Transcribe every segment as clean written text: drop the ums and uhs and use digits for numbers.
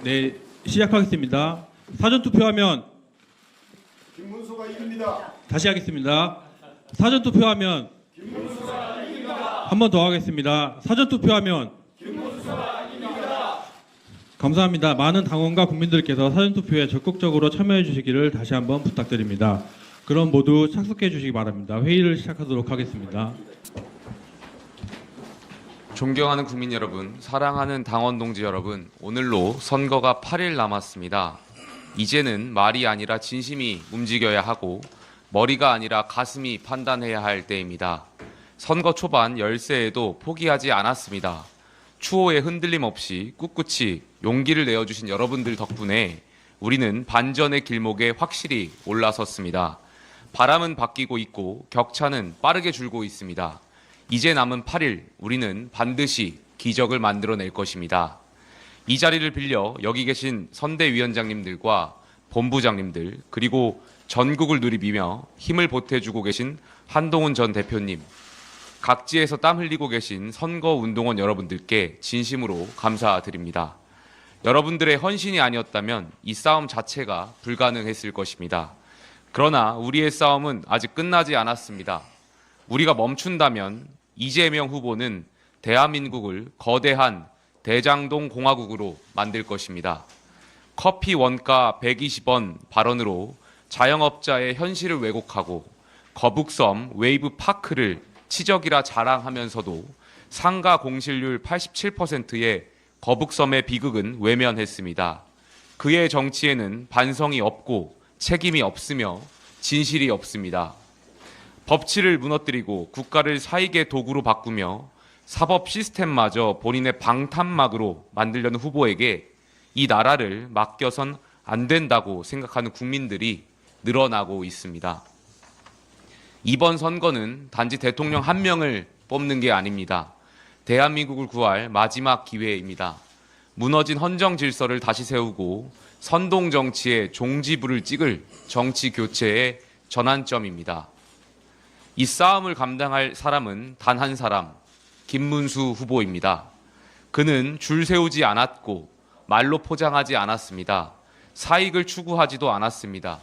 네, 시작하겠습니다. 사전투표하면 김문수가 이깁니다. 다시 하겠습니다. 사전투표하면 김문수가 이깁니다. 한 번 더 하겠습니다. 사전투표하면 김문수가 이깁니다. 감사합니다. 많은 당원과 국민들께서 사전투표에 적극적으로 참여해 주시기를 다시 한번 부탁드립니다. 그럼 모두 착석해 주시기 바랍니다. 회의를 시작하도록 하겠습니다. 존경하는 국민 여러분, 사랑하는 당원 동지 여러분, 오늘로 선거가 8일 남았습니다. 이제는 말이 아니라 진심이 움직여야 하고 머리가 아니라 가슴이 판단해야 할 때입니다. 선거 초반 열세에도 포기하지 않았습니다. 추호에 흔들림 없이 꿋꿋이 용기를 내어주신 여러분들 덕분에 우리는 반전의 길목에 확실히 올라섰습니다. 바람은 바뀌고 있고 격차는 빠르게 줄고 있습니다. 이제 남은 8일 우리는 반드시 기적을 만들어낼 것입니다. 이 자리를 빌려 여기 계신 선대위원장님들과 본부장님들 그리고 전국을 누리며 힘을 보태주고 계신 한동훈 전 대표님, 각지에서 땀 흘리고 계신 선거운동원 여러분들께 진심으로 감사드립니다. 여러분들의 헌신이 아니었다면 이 싸움 자체가 불가능했을 것입니다. 그러나 우리의 싸움은 아직 끝나지 않았습니다. 우리가 멈춘다면 이재명 후보는 대한민국을 거대한 대장동 공화국으로 만들 것입니다. 커피 원가 120원 발언으로 자영업자의 현실을 왜곡하고 거북섬 웨이브 파크를 치적이라 자랑하면서도 상가 공실률 87%의 거북섬의 비극은 외면했습니다. 그의 정치에는 반성이 없고 책임이 없으며 진실이 없습니다. 법치를 무너뜨리고 국가를 사익의 도구로 바꾸며 사법 시스템마저 본인의 방탄막으로 만들려는 후보에게 이 나라를 맡겨선 안 된다고 생각하는 국민들이 늘어나고 있습니다. 이번 선거는 단지 대통령 한 명을 뽑는 게 아닙니다. 대한민국을 구할 마지막 기회입니다. 무너진 헌정 질서를 다시 세우고 선동 정치의 종지부를 찍을 정치 교체의 전환점입니다. 이 싸움을 감당할 사람은 단 한 사람, 김문수 후보입니다. 그는 줄 세우지 않았고 말로 포장하지 않았습니다. 사익을 추구하지도 않았습니다.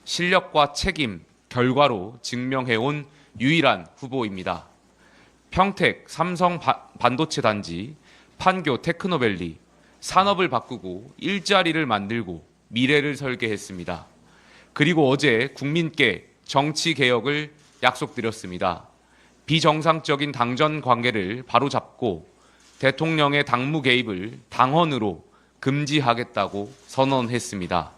실력과 책임, 결과로 증명해온 유일한 후보입니다. 평택 삼성 반도체 단지, 판교 테크노밸리, 산업을 바꾸고 일자리를 만들고 미래를 설계했습니다. 그리고 어제 국민께 정치 개혁을 약속드렸습니다. 비정상적인 당전 관계를 바로잡고 대통령의 당무 개입을 당헌으로 금지하겠다고 선언했습니다.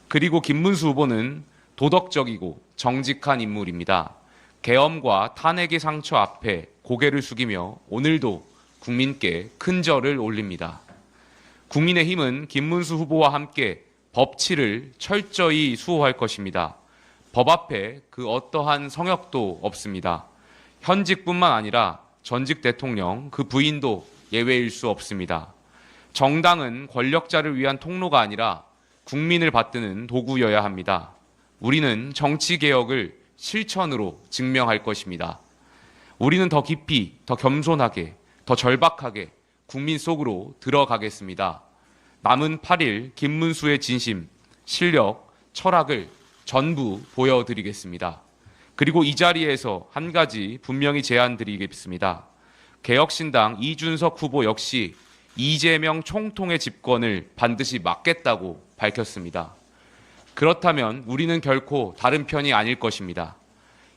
그리고 김문수 후보는 도덕적이고 정직한 인물입니다. 계엄과 탄핵의 상처 앞에 고개를 숙이며 오늘도 국민께 큰 절을 올립니다. 국민의힘은 김문수 후보와 함께 법치를 철저히 수호할 것입니다. 법 앞에 그 어떠한 성역도 없습니다. 현직뿐만 아니라 전직 대통령, 그 부인도 예외일 수 없습니다. 정당은 권력자를 위한 통로가 아니라 국민을 받드는 도구여야 합니다. 우리는 정치개혁을 실천으로 증명할 것입니다. 우리는 더 깊이, 더 겸손하게, 더 절박하게 국민 속으로 들어가겠습니다. 남은 8일 김문수의 진심, 실력, 철학을 전부 보여드리겠습니다. 그리고 이 자리에서 한 가지 분명히 제안드리겠습니다. 개혁신당 이준석 후보 역시 이재명 총통의 집권을 반드시 막겠다고 밝혔습니다. 그렇다면 우리는 결코 다른 편이 아닐 것입니다.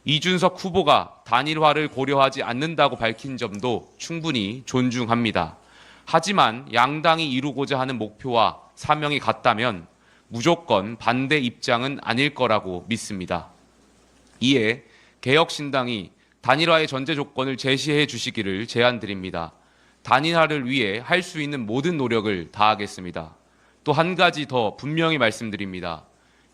이준석 후보가 단일화를 고려하지 않는다고 밝힌 점도 충분히 존중합니다. 하지만 양당이 이루고자 하는 목표와 사명이 같다면 무조건 반대 입장은 아닐 거라고 믿습니다. 이에 개혁신당이 단일화의 전제 조건을 제시해 주시기를 제안드립니다. 단일화를 위해 할 수 있는 모든 노력을 다하겠습니다. 또 한 가지 더 분명히 말씀드립니다.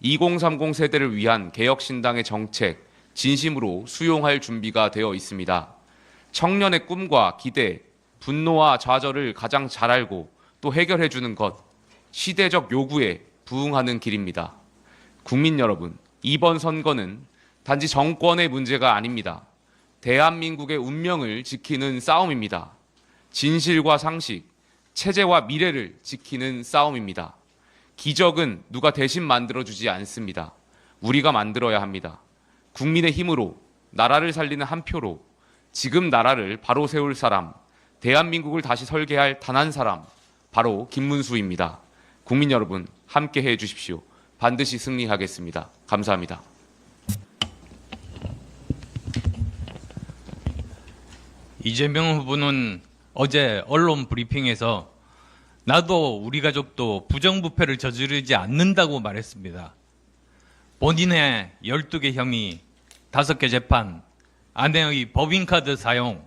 2030 세대를 위한 개혁신당의 정책, 진심으로 수용할 준비가 되어 있습니다. 청년의 꿈과 기대, 분노와 좌절을 가장 잘 알고 또 해결해 주는 것, 시대적 요구에 부응하는 길입니다. 국민 여러분, 이번 선거는 단지 정권의 문제가 아닙니다. 대한민국의 운명을 지키는 싸움입니다. 진실과 상식, 체제와 미래를 지키는 싸움입니다. 기적은 누가 대신 만들어주지 않습니다. 우리가 만들어야 합니다. 국민의 힘으로, 나라를 살리는 한 표로 지금 나라를 바로 세울 사람, 대한민국을 다시 설계할 단 한 사람, 바로 김문수입니다. 국민 여러분, 함께 해 주십시오. 반드시 승리하겠습니다. 감사합니다. 이재명 후보는 어제 언론 브리핑에서 나도 우리 가족도 부정부패를 저지르지 않는다고 말했습니다. 본인의 12개 혐의, 5개 재판, 아내의 법인카드 사용,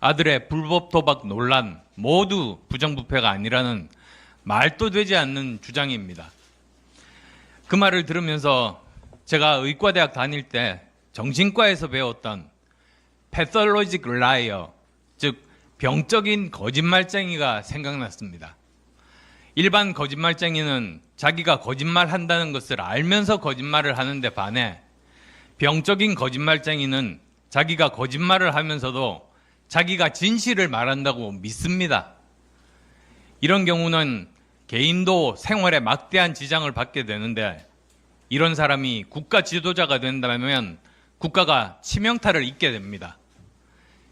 아들의 불법 도박 논란 모두 부정부패가 아니라는 말도 되지 않는 주장입니다. 그 말을 들으면서 제가 의과대학 다닐 때 정신과에서 배웠던 pathologic liar, 즉 병적인 거짓말쟁이가 생각났습니다. 일반 거짓말쟁이는 자기가 거짓말한다는 것을 알면서 거짓말을 하는데 반해 병적인 거짓말쟁이는 자기가 거짓말을 하면서도 자기가 진실을 말한다고 믿습니다. 이런 경우는 개인도 생활에 막대한 지장을 받게 되는데 이런 사람이 국가 지도자가 된다면 국가가 치명타를 입게 됩니다.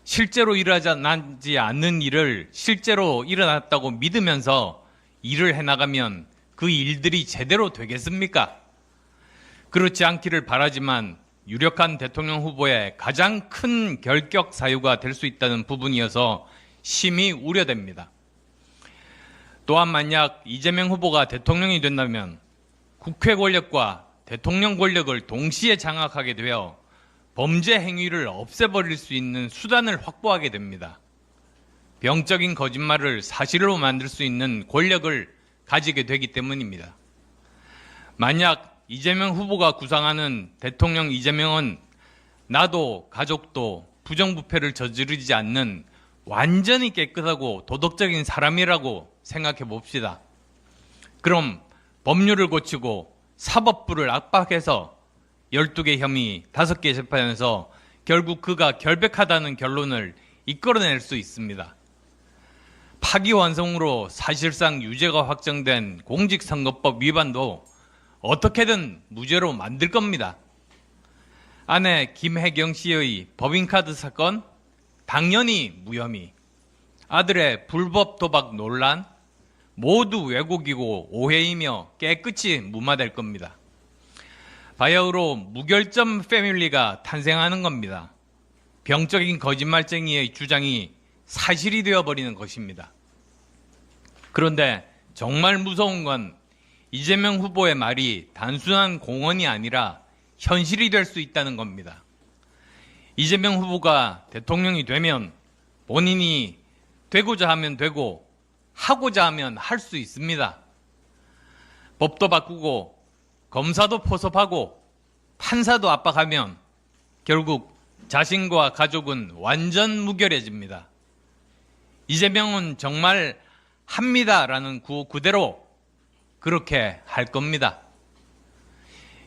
실제로 일어나지 않는 일을 실제로 일어났다고 믿으면서 일을 해나가면 그 일들이 제대로 되겠습니까? 그렇지 않기를 바라지만 유력한 대통령 후보의 가장 큰 결격 사유가 될 수 있다는 부분이어서 심히 우려됩니다. 또한 만약 이재명 후보가 대통령이 된다면 국회 권력과 대통령 권력을 동시에 장악하게 되어 범죄 행위를 없애버릴 수 있는 수단을 확보하게 됩니다. 병적인 거짓말을 사실로 만들 수 있는 권력을 가지게 되기 때문입니다. 만약 이재명 후보가 구상하는 대통령 이재명은 나도 가족도 부정부패를 저지르지 않는 완전히 깨끗하고 도덕적인 사람이라고 생각해 봅시다. 그럼 법률을 고치고 사법부를 압박해서 12개 혐의, 5개 재판에서 결국 그가 결백하다는 결론을 이끌어낼 수 있습니다. 파기환송으로 사실상 유죄가 확정된 공직선거법 위반도 어떻게든 무죄로 만들 겁니다. 아내 김혜경 씨의 법인카드 사건, 당연히 무혐의. 아들의 불법 도박 논란, 모두 왜곡이고 오해이며 깨끗이 무마될 겁니다. 바야흐로 무결점 패밀리가 탄생하는 겁니다. 병적인 거짓말쟁이의 주장이 사실이 되어버리는 것입니다. 그런데 정말 무서운 건 이재명 후보의 말이 단순한 공언이 아니라 현실이 될 수 있다는 겁니다. 이재명 후보가 대통령이 되면 본인이 되고자 하면 되고 하고자 하면 할 수 있습니다. 법도 바꾸고 검사도 포섭하고 판사도 압박하면 결국 자신과 가족은 완전 무결해집니다. 이재명은 정말 합니다라는 구호 그대로 그렇게 할 겁니다.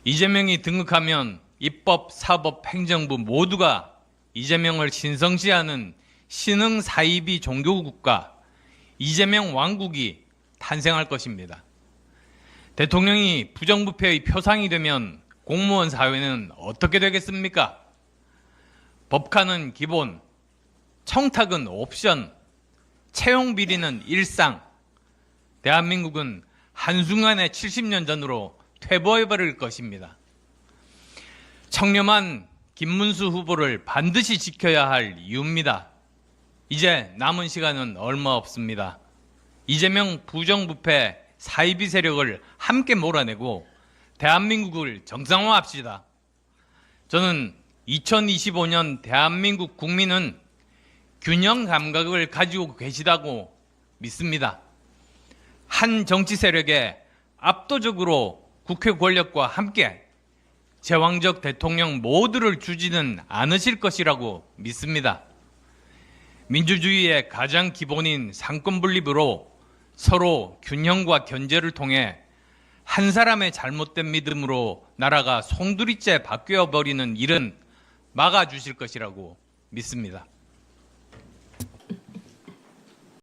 이재명이 등극하면 입법, 사법, 행정부 모두가 이재명을 신성시하는 신흥 사이비 종교국가, 이재명 왕국이 탄생할 것입니다. 대통령이 부정부패의 표상이 되면 공무원 사회는 어떻게 되겠습니까? 법카는 기본, 청탁은 옵션, 채용 비리는 일상. 대한민국은 한순간에 70년 전으로 퇴보해버릴 것입니다. 청렴한 김문수 후보를 반드시 지켜야 할 이유입니다. 이제 남은 시간은 얼마 없습니다. 이재명 부정부패 사이비 세력을 함께 몰아내고 대한민국을 정상화합시다. 저는 2025년 대한민국 국민은 균형 감각을 가지고 계시다고 믿습니다. 한 정치 세력에 압도적으로 국회 권력과 함께 제왕적 대통령 모두를 주지는 않으실 것이라고 믿습니다. 민주주의의 가장 기본인 상권 분립으로 서로 균형과 견제를 통해 한 사람의 잘못된 믿음으로 나라가 송두리째 바뀌어버리는 일은 막아주실 것이라고 믿습니다.